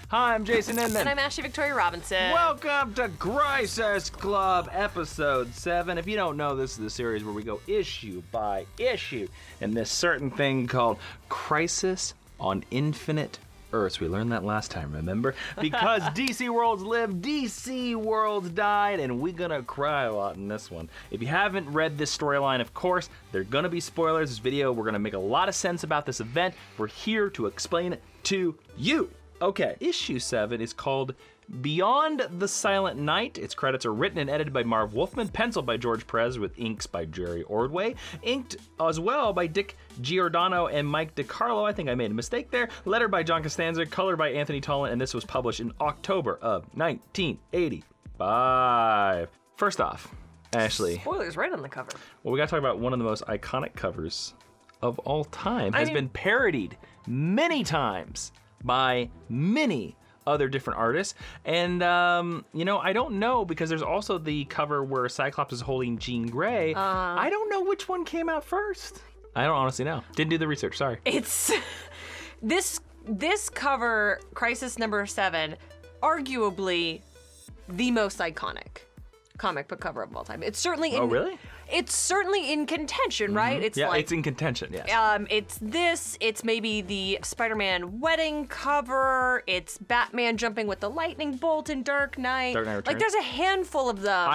Hi, I'm Jason Inman. And I'm Ashley Victoria Robinson. Welcome to Crisis Club, Episode 7. If you don't know, this is the series where we go issue by issue in this certain thing called Crisis on Infinite Earths. We learned that last time, remember? Because DC worlds live, DC worlds died, and we're gonna cry a lot in this one. If you haven't read this storyline, of course, there are gonna be spoilers. This video, we're gonna make a lot of sense about this event. We're here to explain it to you. Okay, issue 7 is called Beyond the Silent Night. Its credits are written and edited by Marv Wolfman, penciled by George Perez with inks by Jerry Ordway, inked as well by Dick Giordano and Mike DiCarlo. I think I made a mistake there. Letter by John Costanza, color by Anthony Tollin, and this was published in October of 1985. First off, Ashley. Spoilers right on the cover. Well, we gotta talk about one of the most iconic covers of all time. Has been parodied many times by many other different artists. And, I don't know, because there's also the cover where Cyclops is holding Jean Grey. I don't know which one came out first. I don't honestly know. Didn't do the research, sorry. It's, this cover, Crisis number 7, arguably the most iconic comic book cover of all time. It's certainly in, really? It's certainly in contention, right? It's it's in contention, yes. It's maybe the Spider-Man wedding cover, it's Batman jumping with the lightning bolt in Dark Knight. Dark Knight Returns. Like, there's a handful of them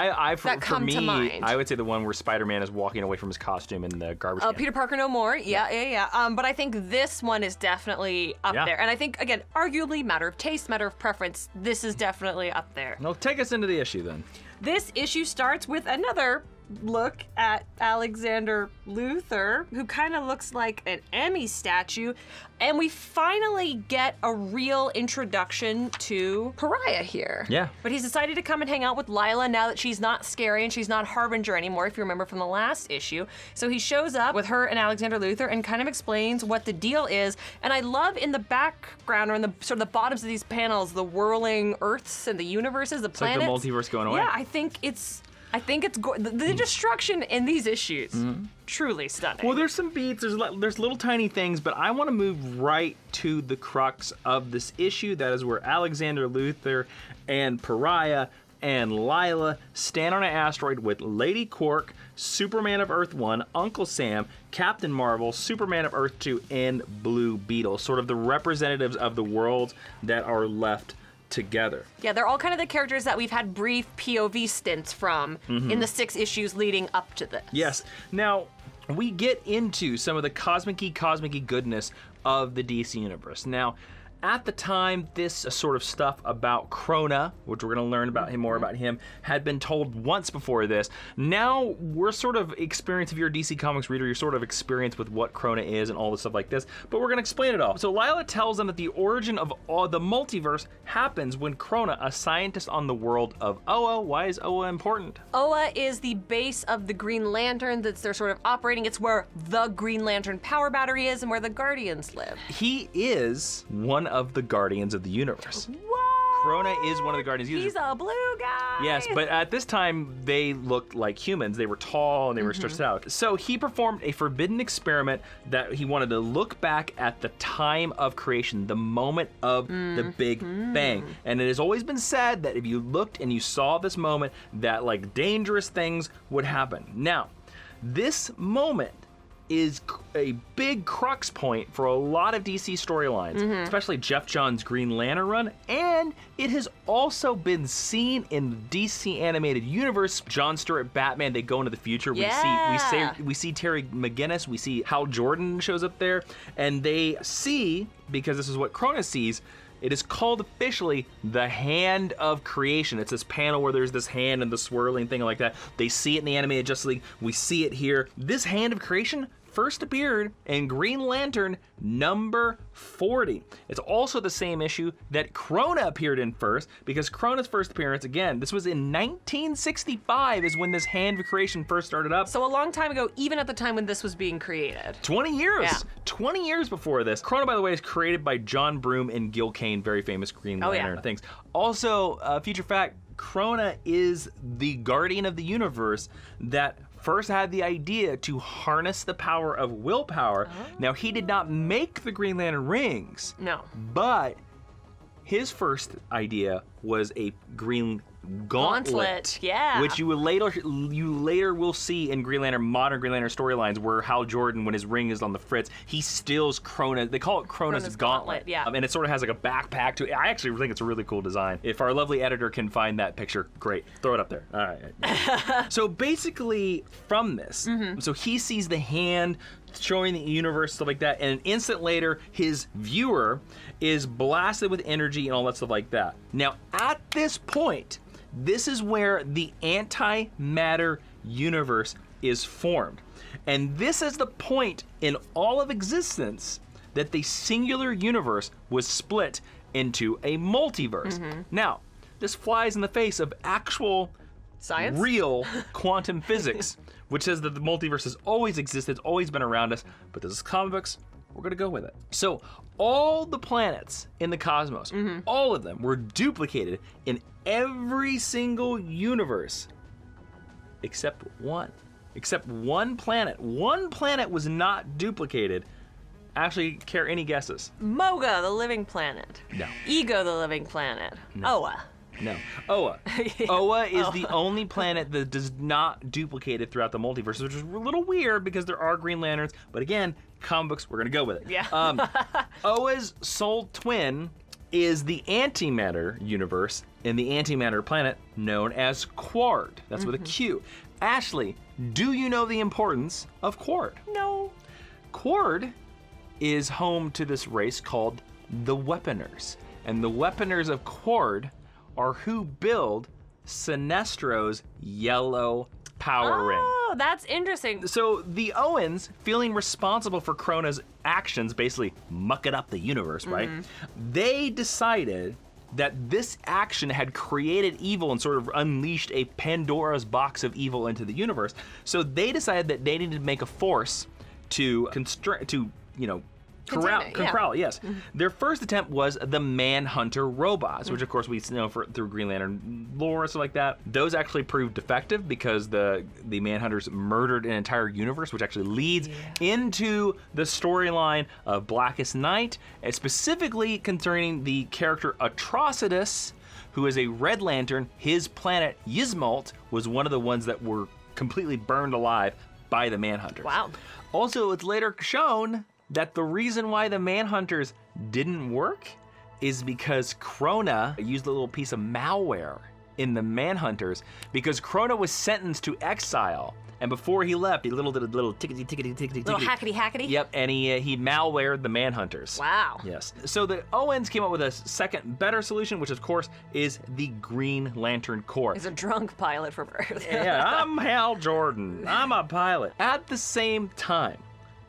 that come to mind. I would say the one where Spider-Man is walking away from his costume in the garbage can. Peter Parker No More, yeah. But I think this one is definitely up there. And I think, again, arguably, matter of taste, matter of preference, this is definitely up there. Well, take us into the issue then. This issue starts with another look at Alexander Luthor, who kind of looks like an Emmy statue, and we finally get a real introduction to Pariah here. Yeah. But he's decided to come and hang out with Lila now that she's not scary and she's not Harbinger anymore, if you remember from the last issue. So he shows up with her and Alexander Luthor and kind of explains what the deal is. And I love in the background, or in the sort of the bottoms of these panels, the whirling Earths and the universes, the planets. Like the multiverse going away. Yeah, I think it's the destruction in these issues, truly stunning. Well, there's some beats, there's little tiny things, but I want to move right to the crux of this issue. That is where Alexander Luthor and Pariah and Lila stand on an asteroid with Lady Quark, Superman of Earth 1, Uncle Sam, Captain Marvel, Superman of Earth 2, and Blue Beetle, sort of the representatives of the worlds that are left together. Yeah, they're all kind of the characters that we've had brief POV stints from in the 6 issues leading up to this. Yes. Now, we get into some of the cosmic-y goodness of the DC Universe. Now, at the time, this sort of stuff about Krona, which we're going to learn about him more about him, had been told once before this. Now we're sort of experienced, if you're a DC Comics reader, you're sort of experienced with what Krona is and all this stuff like this, but we're going to explain it all. So Lila tells them that the origin of all the multiverse happens when Krona, a scientist on the world of Oa. Why is Oa important? Oa is the base of the Green Lantern that they're sort of operating. It's where the Green Lantern power battery is and where the Guardians live. He is one of the Guardians of the Universe. What? Krona is one of the Guardians. He's a blue guy. Yes, but at this time, they looked like humans. They were tall and they were stretched out. So he performed a forbidden experiment that he wanted to look back at the time of creation, the moment of the Big Bang. And it has always been said that if you looked and you saw this moment, that like dangerous things would happen. Now, this moment is a big crux point for a lot of DC storylines, especially Jeff Johns' Green Lantern run, and it has also been seen in the DC animated universe. John Stewart, Batman, they go into the future. Yeah. We see Terry McGinnis, we see Hal Jordan shows up there, and they see, because this is what Krona sees, it is called officially the Hand of Creation. It's this panel where there's this hand and the swirling thing like that. They see it in the animated Justice League. We see it here. This Hand of Creation first appeared in Green Lantern number 40. It's also the same issue that Krona appeared in first, because Krona's first appearance, again, this was in 1965 is when this Hand of Creation first started up. So a long time ago, even at the time when this was being created. 20 years. Yeah. 20 years before this. Krona, by the way, is created by John Broome and Gil Kane, very famous Green Lantern things. Also, future fact, Krona is the guardian of the universe that first had the idea to harness the power of willpower. Now, he did not make the Green Lantern rings. No. But his first idea was a green gauntlet, yeah. which you later will see in modern Green Lantern storylines, where Hal Jordan, when his ring is on the fritz, he steals Krona. They call it Krona's gauntlet, yeah. And it sort of has like a backpack to it. I actually think it's a really cool design. If our lovely editor can find that picture, great. Throw it up there. All right. So basically, from this, so he sees the hand showing the universe, stuff like that, and an instant later, his viewer is blasted with energy and all that stuff like that. Now, at this point, this is where the antimatter universe is formed. And this is the point in all of existence that the singular universe was split into a multiverse. Now, this flies in the face of actual science, real quantum physics, which says that the multiverse has always existed, it's always been around us, but this is comic books, we're gonna go with it. So all the planets in the cosmos, all of them were duplicated in every single universe except one. Except one planet. One planet was not duplicated. Actually, care any guesses? Moga, the living planet. No. Ego, the living planet. No. Oa. No. Oa. Oa is the only planet that does not duplicate it throughout the multiverse, which is a little weird because there are Green Lanterns, but again, comic books, we're gonna go with it. Yeah. Oa's soul twin is the antimatter universe in the antimatter planet known as Quard. That's with a Q. Ashley, do you know the importance of Quard? No. Quard is home to this race called the Weaponers. And the Weaponers of Quard are who build Sinestro's yellow power ring. Oh, that's interesting. So the Owens, feeling responsible for Krona's actions, basically mucking up the universe, right? They decided that this action had created evil and sort of unleashed a Pandora's box of evil into the universe. So they decided that they needed to make a force to corral, yes. Their first attempt was the Manhunter robots, which of course we know through Green Lantern lore and stuff like that. Those actually proved defective because the Manhunters murdered an entire universe, which actually leads into the storyline of Blackest Night, and specifically concerning the character Atrocitus, who is a Red Lantern. His planet, Yzmalt, was one of the ones that were completely burned alive by the Manhunters. Wow. Also, it's later shown that the reason why the Manhunters didn't work is because Krona used a little piece of malware in the Manhunters, because Krona was sentenced to exile, and before he left, he did a little tickety. Little hackety. Yep, and he malwared the Manhunters. Wow. Yes. So the Owens came up with a second, better solution, which of course is the Green Lantern Corps. He's a drunk pilot for birth. Yeah, I'm Hal Jordan. I'm a pilot. At the same time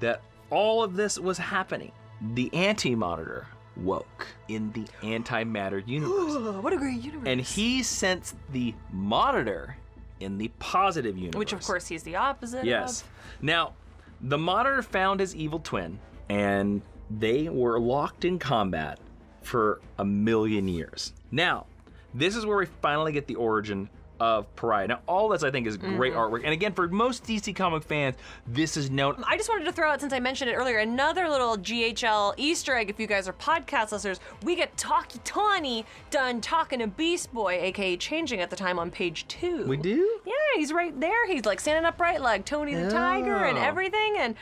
that all of this was happening, the Anti-Monitor woke in the antimatter universe. What a great universe. And he sensed the Monitor in the positive universe. Which, of course, he's the opposite Yes. of. Now, the Monitor found his evil twin, and they were locked in combat for 1,000,000 years. Now, this is where we finally get the origin of Pariah. Now, all this I think is great artwork, and again, for most DC comic fans, this is known. I just wanted to throw out, since I mentioned it earlier, another little GHL Easter egg. If you guys are podcast listeners, we get Talkie Tawny done talking to Beast Boy, aka Changing at the time, on page 2. We do? Yeah, he's right there. He's like standing upright like Tony the Tiger and everything. And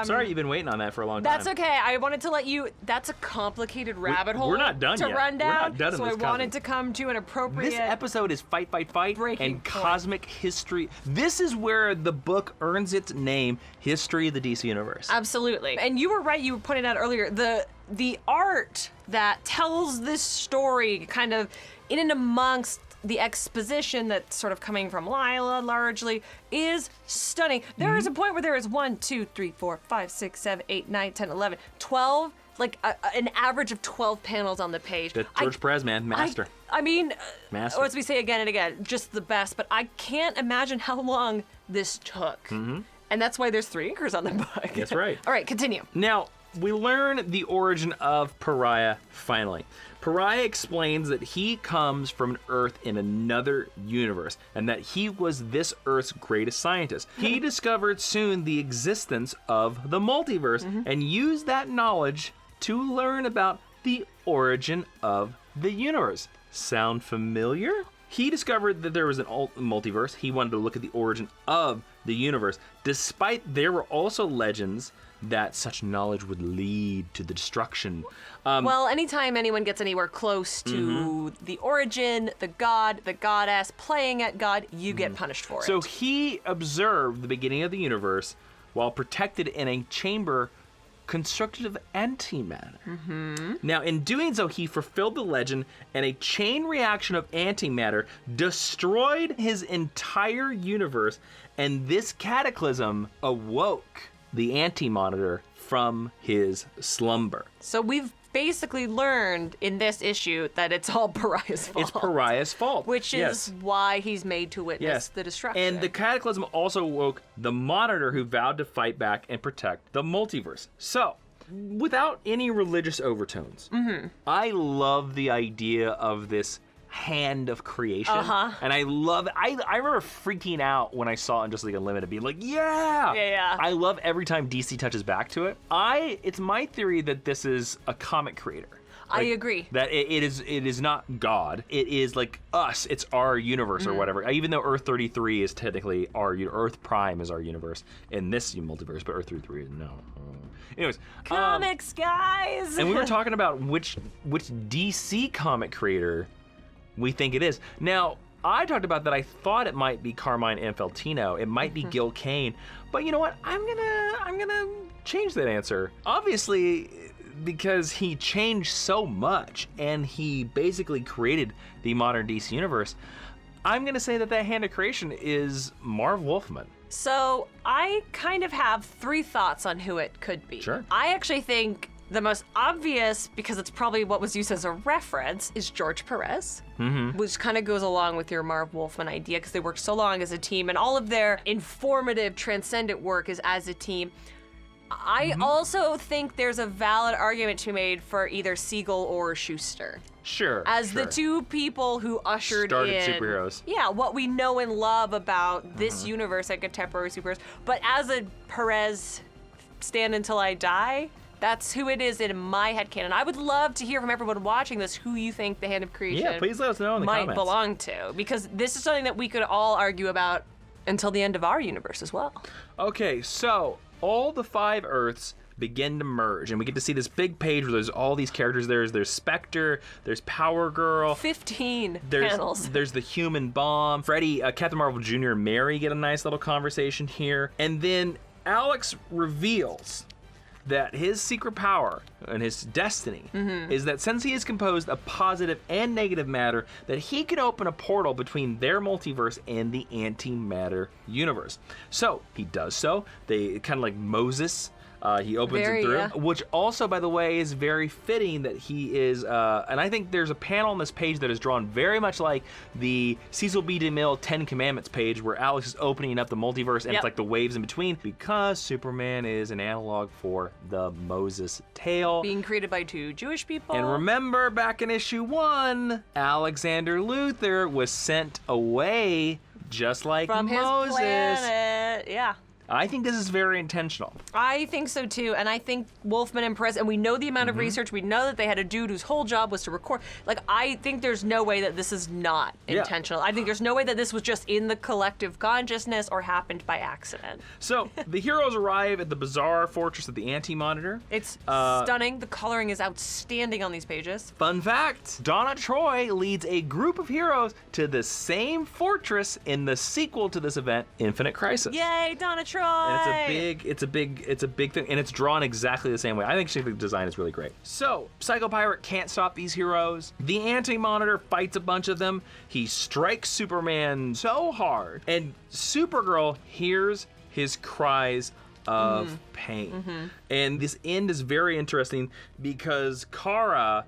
Sorry, you've been waiting on that for a long time. that's okay. I wanted to let you. That's a complicated rabbit hole. we're not done to yet. run down. We're not done in so this I wanted to come to an appropriate. This episode is fight, breaking and point. cosmic history. This is where the book earns its name, History of the DC Universe. Absolutely. And you were right, you pointed out earlier, the art that tells this story kind of in and amongst the exposition that's sort of coming from Lila largely is stunning. There is a point where there is 1, 2, 3, 4, 5, 6, 7, 8, 9, 10, 11, 12, like an average of 12 panels on the page. That's George Perez, man, master. I mean, Master. or as we say again and again, just the best, but I can't imagine how long this took. And that's why there's 3 inkers on the book. That's right. All right, continue. Now, we learn the origin of Pariah finally. Pariah explains that he comes from an Earth in another universe, and that he was this Earth's greatest scientist. He discovered soon the existence of the multiverse, and used that knowledge to learn about the origin of the universe. Sound familiar? He discovered that there was an multiverse. He wanted to look at the origin of the universe, despite there were also legends that such knowledge would lead to the destruction. Well, anytime anyone gets anywhere close to the origin, the god, the goddess, playing at God, you get punished for it. So he observed the beginning of the universe while protected in a chamber constructed of antimatter. Now, in doing so, he fulfilled the legend, and a chain reaction of antimatter destroyed his entire universe, and this cataclysm awoke the Anti-Monitor from his slumber. So we've basically learned in this issue that it's all Pariah's fault. It's Pariah's fault. Which is why he's made to witness the destruction. And the cataclysm also woke the Monitor, who vowed to fight back and protect the multiverse. So, without any religious overtones, I love the idea of this hand of creation. And I love it. I remember freaking out when I saw it in Justice League Unlimited, being like, yeah! I love every time DC touches back to it. It's my theory that this is a comic creator. I agree. That it is not God. It is like us. It's our universe or whatever. Even though Earth 33 is technically Earth Prime is our universe in this multiverse, but Earth 33 is no. Anyways, comics, guys. And we were talking about which DC comic creator we think it is. Now, I talked about that I thought it might be Carmine Infantino. It might be Gil Kane. But you know what? I'm gonna change that answer. Obviously, because he changed so much and he basically created the modern DC universe, I'm gonna say that hand of creation is Marv Wolfman. So I kind of have 3 thoughts on who it could be. Sure. I actually think the most obvious, because it's probably what was used as a reference, is George Perez, which kind of goes along with your Marv Wolfman idea, because they worked so long as a team, and all of their informative, transcendent work is as a team. I also think there's a valid argument to be made for either Siegel or Schuster. Sure. As the 2 people who ushered started in superheroes. Yeah, what we know and love about this universe and contemporary superheroes. But as a Perez stand until I die, that's who it is in my headcanon. I would love to hear from everyone watching this who you think the hand of creation please let us know in the might comments. belong to, because this is something that we could all argue about until the end of our universe as well. Okay, so all the 5 Earths begin to merge, and we get to see this big page where there's all these characters. There's Spectre, there's Power Girl, 15 there's panels. There's the Human Bomb, Freddy, Captain Marvel Jr. and Mary get a nice little conversation here, and then Alex reveals that his secret power and his destiny is that since he is composed of positive and negative matter, that he can open a portal between their multiverse and the antimatter universe. So he does so. They kind of like Moses. He opens it through, which also, by the way, is very fitting that he is, and I think there's a panel on this page that is drawn very much like the Cecil B. DeMille 10 Commandments page, where Alex is opening up the multiverse, and it's like the waves in between, because Superman is an analog for the Moses tale. Being created by 2 Jewish people. And remember, back in issue 1, Alexander Luthor was sent away just like from Moses. His planet. Yeah. I think this is very intentional. I think so too, and I think Wolfman and Perez, and we know the amount of research, we know that they had a dude whose whole job was to record. Like, I think there's no way that this is not intentional. I think there's no way that this was just in the collective consciousness or happened by accident. So, the heroes arrive at the bizarre fortress of the Anti-Monitor. It's stunning. The coloring is outstanding on these pages. Fun fact, Donna Troy leads a group of heroes to the same fortress in the sequel to this event, Infinite Crisis. Yay, Donna Troy! And it's a big thing, and it's drawn exactly the same way. I think the design is really great. So, Psycho Pirate can't stop these heroes. The Anti-Monitor fights a bunch of them. He strikes Superman so hard, and Supergirl hears his cries of pain. And this end is very interesting because Kara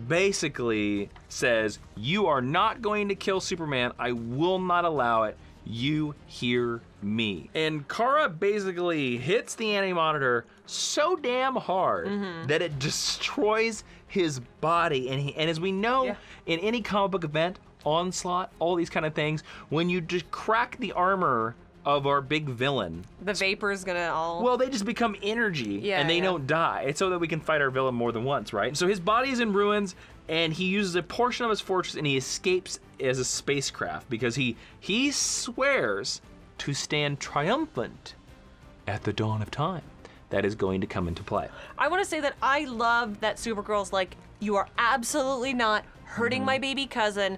basically says, "You are not going to kill Superman. I will not allow it. You hear me." And Kara basically hits the Anti-Monitor so damn hard that it destroys his body. And as we know, in any comic book event, Onslaught, all these kind of things, when you just crack the armor of our big villain. The vapor's gonna all... Well, they just become energy, and they don't die. It's so that we can fight our villain more than once, right? So his body is in ruins, and he uses a portion of his fortress, and he escapes as a spacecraft because he swears to stand triumphant at the dawn of time. That is going to come into play. I want to say that I love that Supergirl's like, you are absolutely not hurting my baby cousin.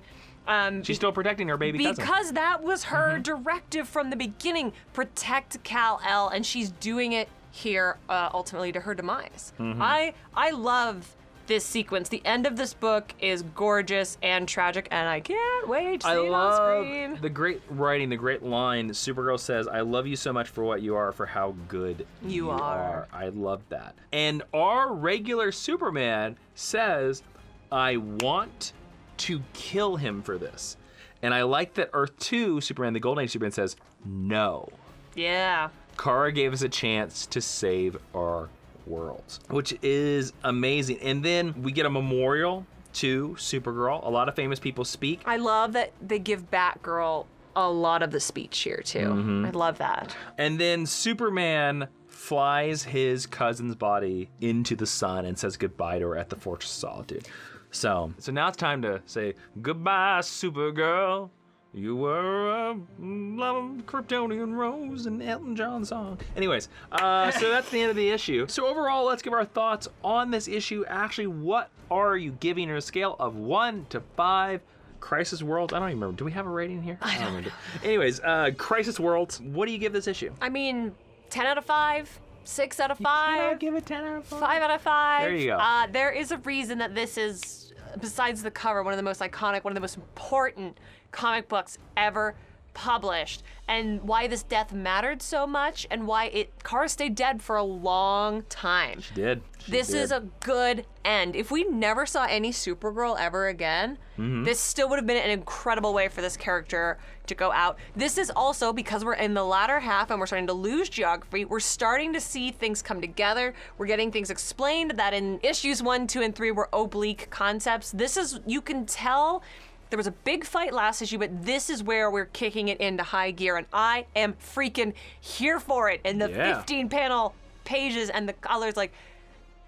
She's still protecting her baby cousin. Because that was her directive from the beginning. Protect Kal-El, and she's doing it here ultimately to her demise. I love this sequence. The end of this book is gorgeous and tragic, and I can't wait to see it on screen. I love the great writing, the great line. Supergirl says, "I love you so much for what you are, for how good you are." I love that. And our regular Superman says, "I want to kill him for this." And I like that Earth 2 Superman, the Golden Age Superman, says, "No." Yeah. Kara gave us a chance to save our worlds, which is amazing. And then we get a memorial to Supergirl. A lot of famous people speak. I love that they give Batgirl a lot of the speech here too. I love that. And then Superman flies his cousin's body into the sun and says goodbye to her at the Fortress of Solitude. So now it's time to say goodbye, Supergirl. You were a Kryptonian rose and Elton John song. Anyways, so that's the end of the issue. So overall, let's give our thoughts on this issue. Actually, what are you giving her a scale of 1 to 5? Crisis Worlds? I don't even remember. Do we have a rating here? I don't remember. Anyways, Crisis Worlds. What do you give this issue? I mean, 10 out of 5. 6 out of 5. Yeah, give it 10 out of 5. 5 out of 5. There you go. There is a reason that this is, besides the cover, one of the most iconic, one of the most important comic books ever published, and why this death mattered so much, and why Kara stayed dead for a long time. She did. This is a good end. If we never saw any Supergirl ever again, this still would have been an incredible way for this character to go out. This is also, because we're in the latter half and we're starting to lose geography, we're starting to see things come together. We're getting things explained that in issues 1, 2, and 3 were oblique concepts. This is, you can tell, there was a big fight last issue, but this is where we're kicking it into high gear, and I am freaking here for it. And the 15 panel pages and the colors, like,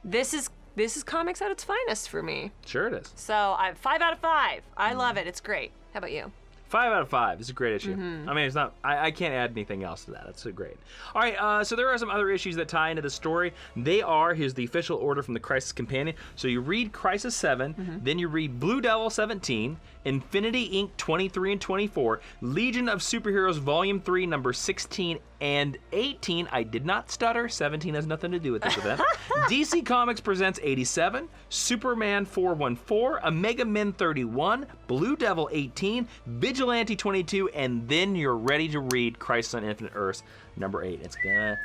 this is comics at its finest for me. Sure it is. So 5 out of 5. I love it. It's great. How about you? 5 out of 5. It's a great issue. I mean, it's not. I can't add anything else to that. It's so great. All right. So there are some other issues that tie into the story. They are, here's the official order from the Crisis Companion. So you read Crisis 7, then you read Blue Devil 17, Infinity Inc. 23 and 24, Legion of Superheroes Volume 3, number 16 and 18. I did not stutter. 17 has nothing to do with this event. DC Comics presents 87, Superman 414, Omega Men 31, Blue Devil 18, Vigilante 22, and then you're ready to read Crisis on Infinite Earths number 8. It's gonna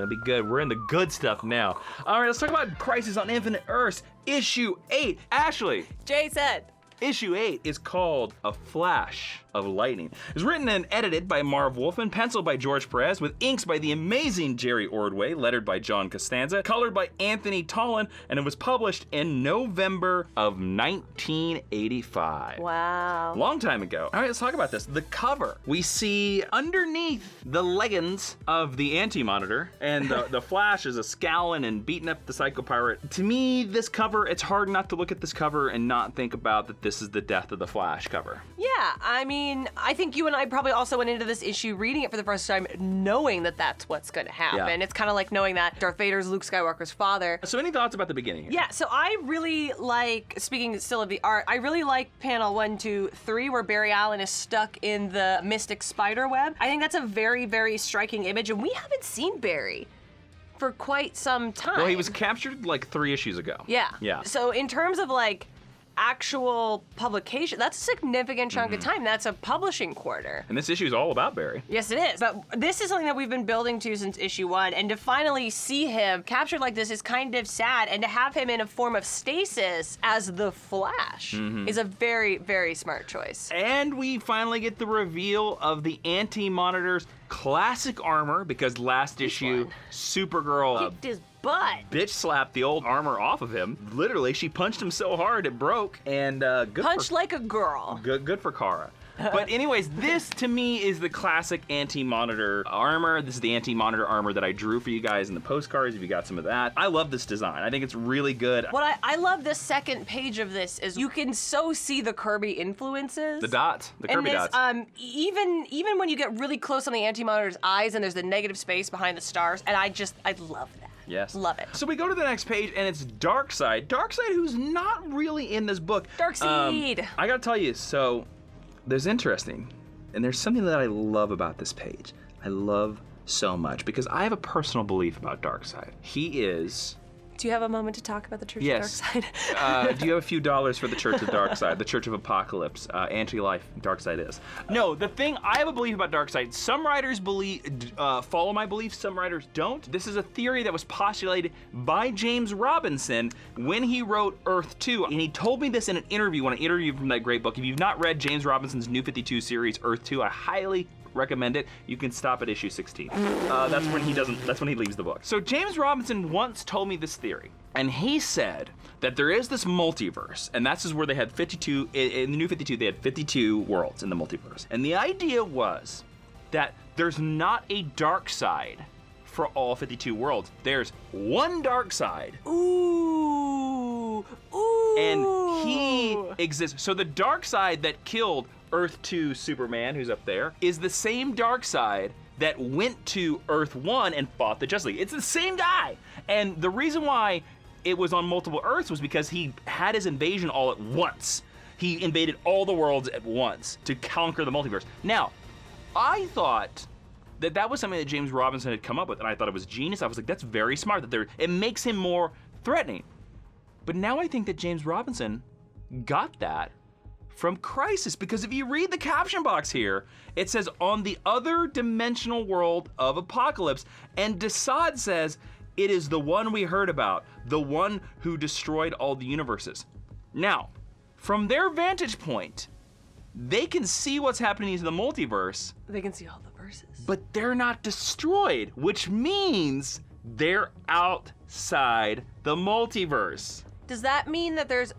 be good. We're in the good stuff now. All right, let's talk about Crisis on Infinite Earths issue 8. Ashley. Jason. Issue 8 is called A Flash of Lightning. It was written and edited by Marv Wolfman, penciled by George Perez, with inks by the amazing Jerry Ordway, lettered by John Costanza, colored by Anthony Tollin, and it was published in November of 1985. Wow. Long time ago. All right, let's talk about this. The cover. We see underneath the leggings of the Anti-Monitor, and the Flash is a scowling and beating up the Psycho Pirate. To me, this cover, it's hard not to look at this cover and not think about that this is the death of the Flash cover. Yeah, I mean, I think you and I probably also went into this issue reading it for the first time knowing that that's what's going to happen. Yeah. It's kind of like knowing that Darth Vader's Luke Skywalker's father. So any thoughts about the beginning here? Yeah, so I really like, speaking still of the art, I really like panel 1, 2, 3 where Barry Allen is stuck in the Mystic Spider Web. I think that's a very, very striking image, and we haven't seen Barry for quite some time. Well, he was captured like 3 issues ago. Yeah. Yeah. So in terms of like actual publication, that's a significant chunk of time. That's a publishing quarter. And this issue is all about Barry. Yes, it is. But this is something that we've been building to since issue 1, and to finally see him captured like this is kind of sad, and to have him in a form of stasis as the Flash is a very, very smart choice. And we finally get the reveal of the Anti-Monitor's classic armor, because last issue, Supergirl Kicked his butt. bitch slapped the old armor off of him. Literally, she punched him so hard it broke, and Punched like a girl. good for Kara. But anyways, this to me is the classic anti-monitor armor. This is the anti-monitor armor that I drew for you guys in the postcards, if you got some of that. I love this design. I think it's really good. What I love the second page of this is you can so see the Kirby influences. The dots, the Kirby dots. Even when you get really close on the anti-monitor's eyes and there's the negative space behind the stars, and I love that. Yes. Love it. So we go to the next page, and it's Darkseid. Darkseid, who's not really in this book. Darkseid. I gotta tell you, so there's interesting, and there's something that I love about this page. I love so much, because I have a personal belief about Darkseid. He is... Do you have a moment to talk about the Church of Darkseid? Do you have a few dollars for the Church of Darkseid, the Church of Apocalypse, anti-life Darkseid is? No, the thing, I have a belief about Darkseid. Some writers follow my belief, some writers don't. This is a theory that was postulated by James Robinson when he wrote Earth 2. And he told me this in an interview, when I interviewed him from that great book. If you've not read James Robinson's New 52 series, Earth 2, I highly recommend it. You can stop at issue 16. That's when he leaves the book. So James Robinson once told me this theory, and he said that there is this multiverse, and that's just where they had 52, in the New 52, they had 52 worlds in the multiverse. And the idea was that there's not a dark side for all 52 worlds. There's one dark side. Ooh. And he exists. So the dark side that killed Earth 2 Superman, who's up there, is the same dark side that went to Earth 1 and fought the Justice League. It's the same guy. And the reason why it was on multiple Earths was because he had his invasion all at once. He invaded all the worlds at once to conquer the multiverse. Now, I thought that was something that James Robinson had come up with, and I thought it was genius. I was like, that's very smart. It makes him more threatening. But now I think that James Robinson got that from Crisis, because if you read the caption box here, it says, on the other dimensional world of Apocalypse, and Dissected says, it is the one we heard about, the one who destroyed all the universes. Now, from their vantage point, they can see what's happening in the multiverse. They can see all the verses. But they're not destroyed, which means they're outside the multiverse. Does that mean that there's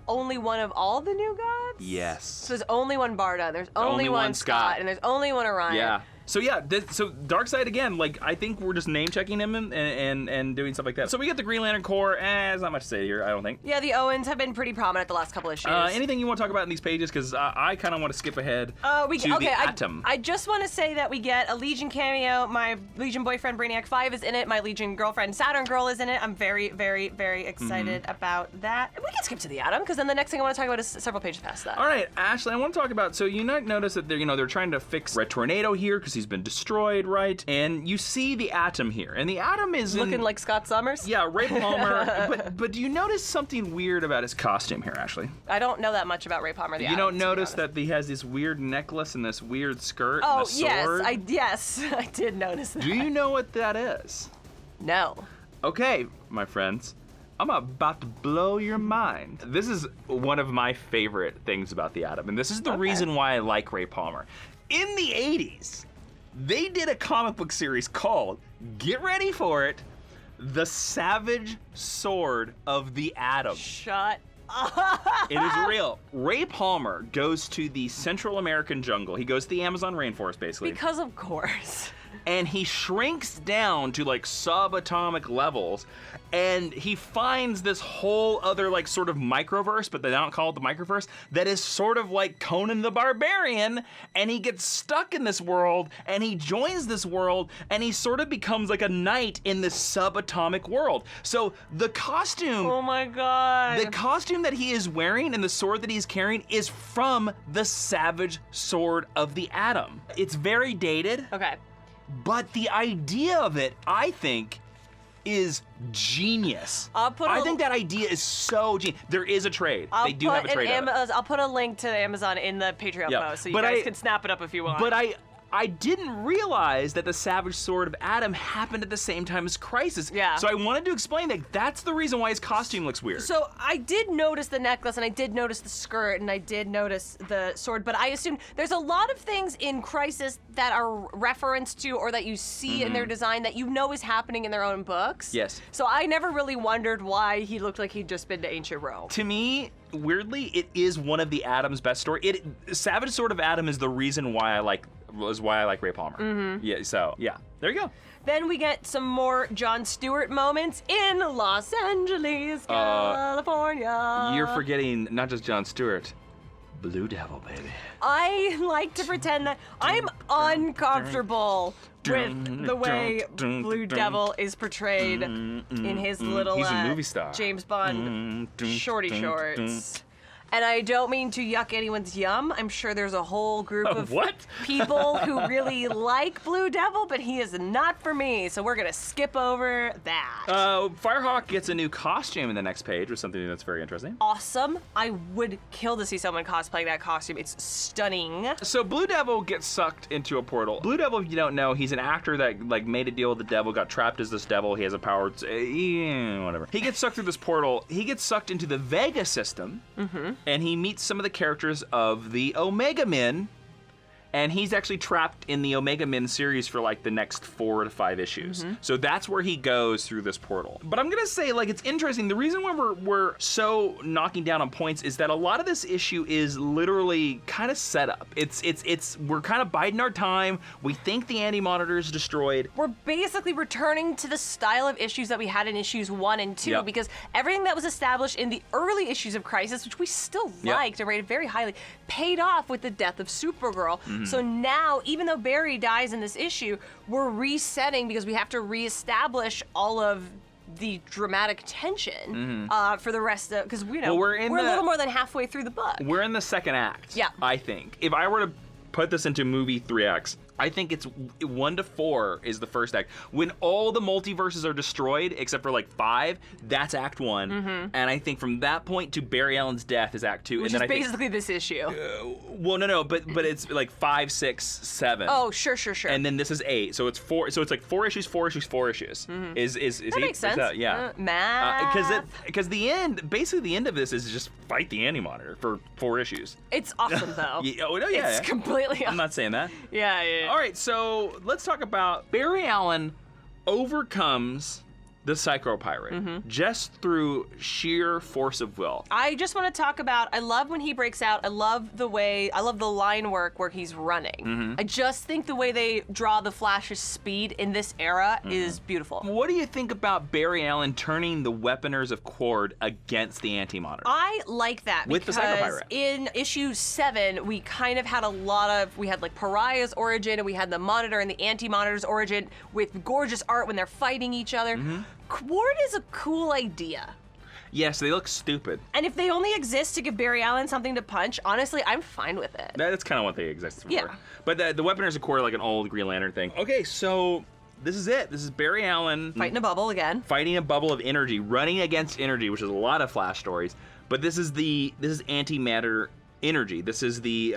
only one of all the new gods? Yes. So there's only one Barda, there's only one Scott, and there's only one Orion. Yeah. So yeah, so Darkseid again, like, I think we're just name checking him and doing stuff like that. So we get the Green Lantern Corps, there's not much to say here, I don't think. Yeah, the Owens have been pretty prominent the last couple issues. Anything you want to talk about in these pages? Because I kind of want to skip ahead to the Atom. I just want to say that we get a Legion cameo. My Legion boyfriend Brainiac 5 is in it. My Legion girlfriend Saturn Girl is in it. I'm very, very, very excited about that. We can skip to the Atom, because then the next thing I want to talk about is several pages past that. All right, Ashley, I want to talk about, so you might notice that they're trying to fix Red Tornado here because he's been destroyed, right? And you see the Atom here, and the Atom is looking like Scott Summers. Yeah, Ray Palmer. but do you notice something weird about his costume here, Ashley? I don't know that much about Ray Palmer. The Atom, don't notice that he has this weird necklace and this weird skirt and a sword? Yes, I did notice that. Do you know what that is? No. Okay, my friends. I'm about to blow your mind. This is one of my favorite things about the Atom, and this is the reason why I like Ray Palmer. In the 80s, they did a comic book series called, get ready for it, The Savage Sword of the Atom. Shut up. It is real. Ray Palmer goes to the Central American jungle. He goes to the Amazon rainforest, basically. Because of course. And he shrinks down to like subatomic levels, and he finds this whole other like sort of microverse, but they don't call it the microverse, that is sort of like Conan the Barbarian, and he gets stuck in this world, and he joins this world, and he sort of becomes like a knight in this subatomic world. So the costume, oh my god, the costume that he is wearing and the sword that he's carrying is from the Savage Sword of the Atom. It's very dated. Okay. But the idea of it, I think, is genius. I think that idea is so genius. There is a trade. They do have a trade. I'll put a link to Amazon in the Patreon post, so you guys can snap it up if you want. But I I didn't realize that the Savage Sword of Adam happened at the same time as Crisis. Yeah. So I wanted to explain that that's the reason why his costume looks weird. So I did notice the necklace, and I did notice the skirt, and I did notice the sword, but I assumed there's a lot of things in Crisis that are referenced to or that you see in their design that you know is happening in their own books. Yes. So I never really wondered why he looked like he'd just been to ancient Rome. To me, weirdly, it is one of the Adam's best stories. Savage Sword of Adam is the reason why I like Ray Palmer. Yeah. So yeah, there you go. Then we get some more Jon Stewart moments in Los Angeles, California. You're forgetting not just Jon Stewart, Blue Devil, baby. I like to pretend that I'm uncomfortable with the way Blue Devil is portrayed in his little He's a movie star. James Bond shorty shorts. And I don't mean to yuck anyone's yum. I'm sure there's a whole group of people who really like Blue Devil, but he is not for me, so we're gonna skip over that. Firehawk gets a new costume in the next page, with something that's very interesting. Awesome. I would kill to see someone cosplaying that costume. It's stunning. So Blue Devil gets sucked into a portal. Blue Devil, if you don't know, he's an actor that made a deal with the devil, got trapped as this devil. He has a power, whatever. He gets sucked through this portal. He gets sucked into the Vega system. And he meets some of the characters of the Omega Men, and he's actually trapped in the Omega Men series for the next 4 to 5 issues. So that's where he goes through this portal. But I'm gonna say, it's interesting. The reason why we're so knocking down on points is that a lot of this issue is literally kind of set up. We're kind of biding our time. We think the Anti-Monitor is destroyed. We're basically returning to the style of issues that we had in issues 1 and 2, because everything that was established in the early issues of Crisis, which we still liked and rated very highly, paid off with the death of Supergirl. So now, even though Barry dies in this issue, we're resetting because we have to reestablish all of the dramatic tension for the rest of, because we're a little more than halfway through the book. We're in the second act. Yeah. I think. If I were to put this into movie 3 acts, I think it's 1 to 4 is the first act. When all the multiverses are destroyed, except for 5, that's Act 1. And I think from that point to Barry Allen's death is Act 2. Which and then is basically this issue. Well, no, but it's 5, 6, 7. Oh, sure. And then this is 8. So it's 4. So it's 4 issues, 4 issues, 4 issues. That makes sense. Yeah. Math. Because the end of this is just fight the Anti-Monitor for 4 issues. It's awesome though. It's completely awesome. I'm not saying that. Yeah. All right, so let's talk about Barry Allen overcomes the Psycho-Pirate just through sheer force of will. I just want to talk about, I love when he breaks out. I love the line work where he's running. I just think the way they draw the Flash's speed in this era is beautiful. What do you think about Barry Allen turning the Weaponers of Cord against the Anti-Monitor? I like that with the Psycho-Pirate. In issue 7, we kind of had we had Pariah's origin, and we had the Monitor and the Anti-Monitor's origin with gorgeous art when they're fighting each other. Quard is a cool idea. Yes, they look stupid. And if they only exist to give Barry Allen something to punch, honestly, I'm fine with it. That's kind of what they exist for. Yeah. But the Weaponers of Cord are like an old Green Lantern thing. Okay, so this is it. This is Barry Allen fighting a bubble again. Fighting a bubble of energy, running against energy, which is a lot of Flash stories. But this is antimatter energy. This is the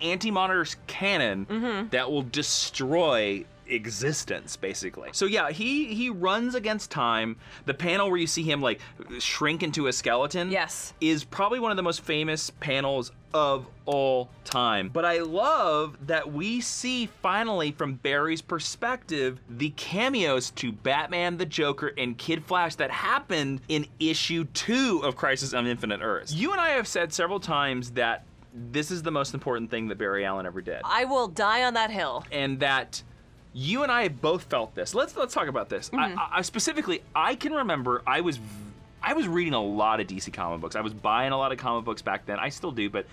Anti-Monitor's cannon that will destroy existence, basically. So yeah, he runs against time. The panel where you see him shrink into a skeleton is probably one of the most famous panels of all time. But I love that we see finally from Barry's perspective the cameos to Batman, the Joker, and Kid Flash that happened in issue 2 of Crisis on Infinite Earths. You and I have said several times that this is the most important thing that Barry Allen ever did. I will die on that hill. And that you and I have both felt this. Let's talk about this. I specifically, I can remember I was reading a lot of DC comic books. I was buying a lot of comic books back then. I still do, but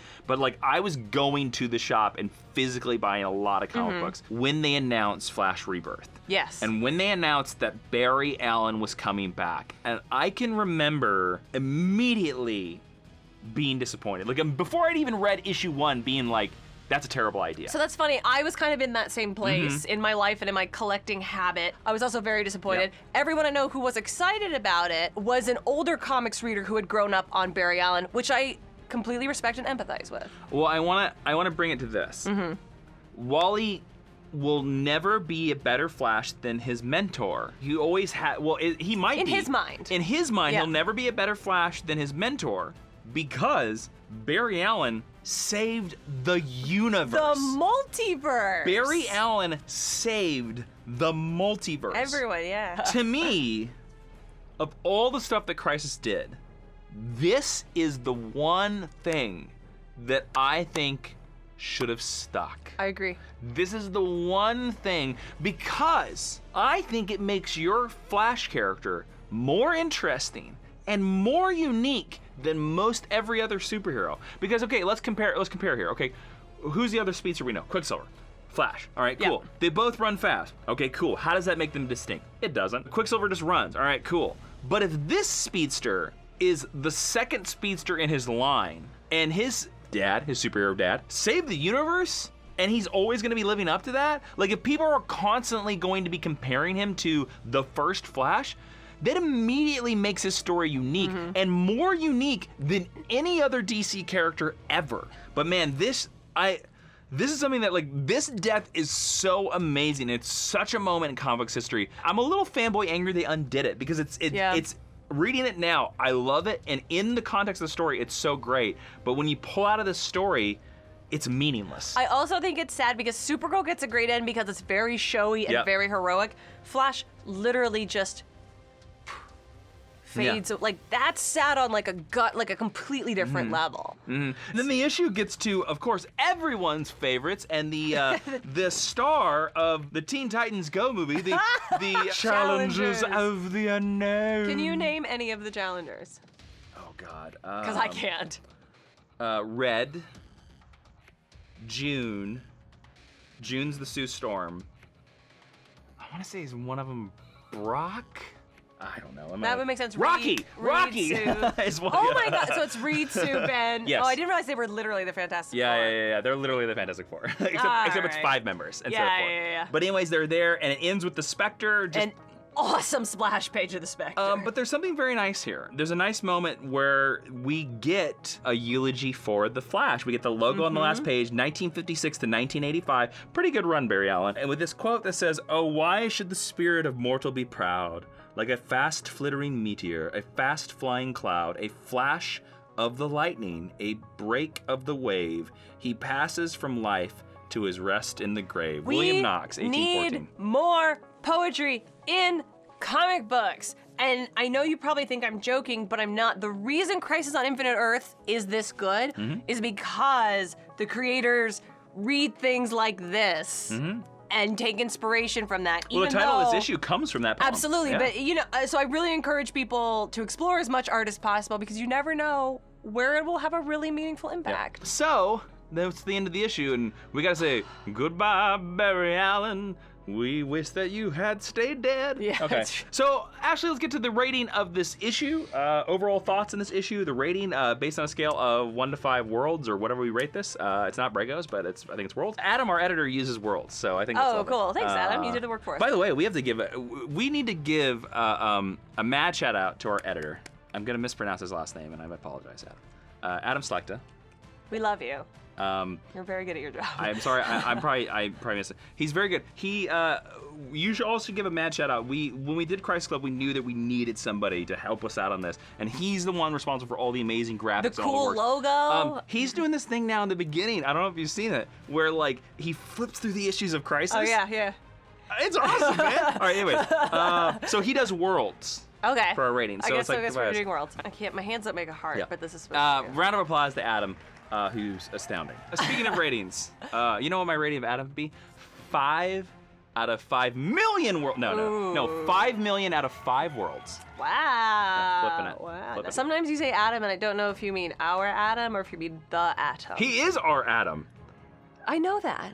I was going to the shop and physically buying a lot of comic books when they announced Flash Rebirth. Yes. And when they announced that Barry Allen was coming back, and I can remember immediately being disappointed. Before I'd even read issue 1, being like, that's a terrible idea. So that's funny. I was kind of in that same place in my life and in my collecting habit. I was also very disappointed. Yep. Everyone I know who was excited about it was an older comics reader who had grown up on Barry Allen, which I completely respect and empathize with. Well, I want to bring it to this. Wally will never be a better Flash than his mentor. He always had, he might be. In his mind. In his mind, Yeah. he'll never be a better Flash than his mentor because Barry Allen saved the universe. The multiverse. Barry Allen saved the multiverse. Everyone, yeah. To me, of all the stuff that Crisis did, this is the one thing that I think should have stuck. I agree. This is the one thing because I think it makes your Flash character more interesting and more unique than most every other superhero. Because okay, let's compare here. Okay, who's the other speedster we know? Quicksilver. Flash. All right, cool. Yeah. They both run fast. Okay, cool. How does that make them distinct? It doesn't. Quicksilver just runs. All right, cool. But if this speedster is the second speedster in his line and his dad, his superhero dad, saved the universe, and he's always going to be living up to that. Like if people are constantly going to be comparing him to the first Flash, that immediately makes his story unique and more unique than any other DC character ever. But man, this is something that this death is so amazing. It's such a moment in comics history. I'm a little fanboy angry they undid it because it's reading it now, I love it, and in the context of the story, it's so great. But when you pull out of the story, it's meaningless. I also think it's sad because Supergirl gets a great end because it's very showy and very heroic. Flash literally just fades. Like that's sad on like a completely different level. Then the issue gets to, of course, everyone's favorites and the the star of the Teen Titans Go movie, the Challengers of the Unknown. Can you name any of the challengers? Oh God. Because I can't. Red. June. June's the Sue Storm. I want to say is one of them Brock? I don't know. That would make sense. Rocky! Rocky! Is one, oh my God, so it's Reed, Sue, Ben. Yes. Oh, I didn't realize they were literally the Fantastic Four. Yeah. They're literally the Fantastic Four. except it's 5 members instead of 4. Yeah. But anyways, they're there, and it ends with the Spectre. An awesome splash page of the Spectre. But there's something very nice here. There's a nice moment where we get a eulogy for the Flash. We get the logo on the last page, 1956 to 1985. Pretty good run, Barry Allen. And with this quote that says, "Oh, why should the spirit of mortal be proud? Like a fast flittering meteor, a fast flying cloud, a flash of the lightning, a break of the wave, he passes from life to his rest in the grave." William Knox, 1814. Need more poetry in comic books. And I know you probably think I'm joking, but I'm not. The reason Crisis on Infinite Earth is this good is because the creators read things like this and take inspiration from that. Well, the title of this issue comes from that poem. Absolutely, Yeah. but so I really encourage people to explore as much art as possible because you never know where it will have a really meaningful impact. So, that's the end of the issue, and we gotta say, goodbye, Barry Allen. We wish that you had stayed dead. Yeah. Okay. So, Ashley, let's get to the rating of this issue. Overall thoughts on this issue. The rating, based on a scale of 1 to 5 worlds, or whatever we rate this. It's not Bregos, but I think it's worlds. Adam, our editor, uses worlds, so I think that's lovely. Cool. Thanks, Adam. You did the work for us. By the way, we need to give a mad shout out to our editor. I'm gonna mispronounce his last name, and I apologize, Adam. Adam Slechta. We love you. You're very good at your job. I'm sorry, I probably missed it. He's very good. You should also give a mad shout out. When we did Crisis Club, we knew that we needed somebody to help us out on this, and he's the one responsible for all the amazing graphics. The and all cool the work. logo. He's doing this thing now in the beginning. I don't know if you've seen it, where like he flips through the issues of Crisis. Oh yeah. It's awesome, man. All right, anyway, so he does worlds. Okay. For our rating. So I guess it's like we're doing worlds. I can't. My hands don't make a heart, Yeah. but this is supposed to. Round of applause to Adam, who's astounding. Speaking of ratings, you know what my rating of Adam would be? 5 out of 5 million worlds. No, 5 million out of 5 worlds. Wow. Yeah, flipping it. Wow. Flipping it. Sometimes you say Adam, and I don't know if you mean our Adam or if you mean the atom. He is our Adam. I know that.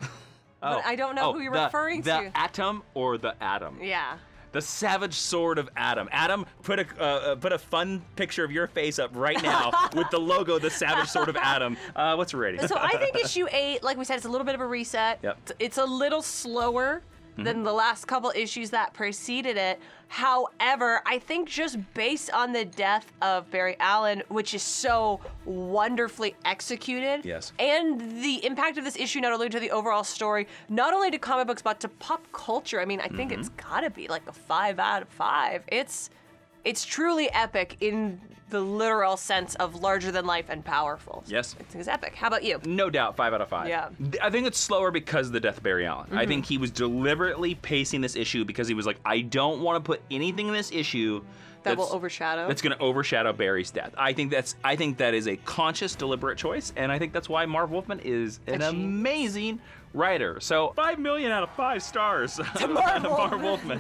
But I don't know who you're referring to. The atom or the Atom. Yeah. The savage sword of Adam. Adam, put a fun picture of your face up right now with the logo, the savage sword of Adam. What's your rating? So I think issue 8, like we said, it's a little bit of a reset. Yep. It's a little slower than the last couple issues that preceded it. However, I think just based on the death of Barry Allen, which is so wonderfully executed, Yes. and the impact of this issue not only to the overall story, not only to comic books, but to pop culture. I mean, I think it's gotta be like a 5 out of 5. It's truly epic in the literal sense of larger than life and powerful. Yes. It's epic. How about you? No doubt, 5 out of 5. Yeah. I think it's slower because of the death of Barry Allen. I think he was deliberately pacing this issue because he was like, I don't want to put anything in this issue That will overshadow. That's going to overshadow Barry's death. I think that is a conscious, deliberate choice, and I think that's why Marv Wolfman is an amazing writer. So 5 million out of 5 stars to Marv Wolfman.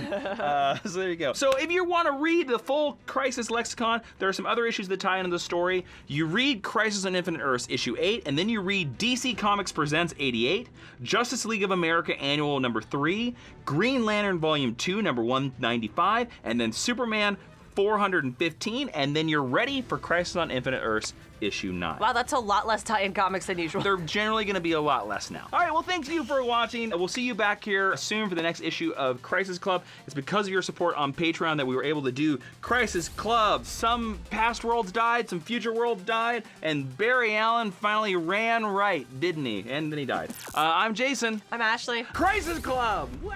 So there you go. So if you want to read the full Crisis lexicon, there are some other issues that tie into the story. You read Crisis on Infinite Earths issue 8, and then you read DC Comics Presents 88, Justice League of America Annual number 3, Green Lantern Volume 2 number 195, and then Superman 415, and then you're ready for Crisis on Infinite Earths issue 9. Wow, that's a lot less tie-in comics than usual. They're generally going to be a lot less now. All right, well, thank you for watching. We'll see you back here soon for the next issue of Crisis Club. It's because of your support on Patreon that we were able to do Crisis Club. Some past worlds died, some future worlds died, and Barry Allen finally ran right, didn't he? And then he died. I'm Jason. I'm Ashley. Crisis Club! Wow!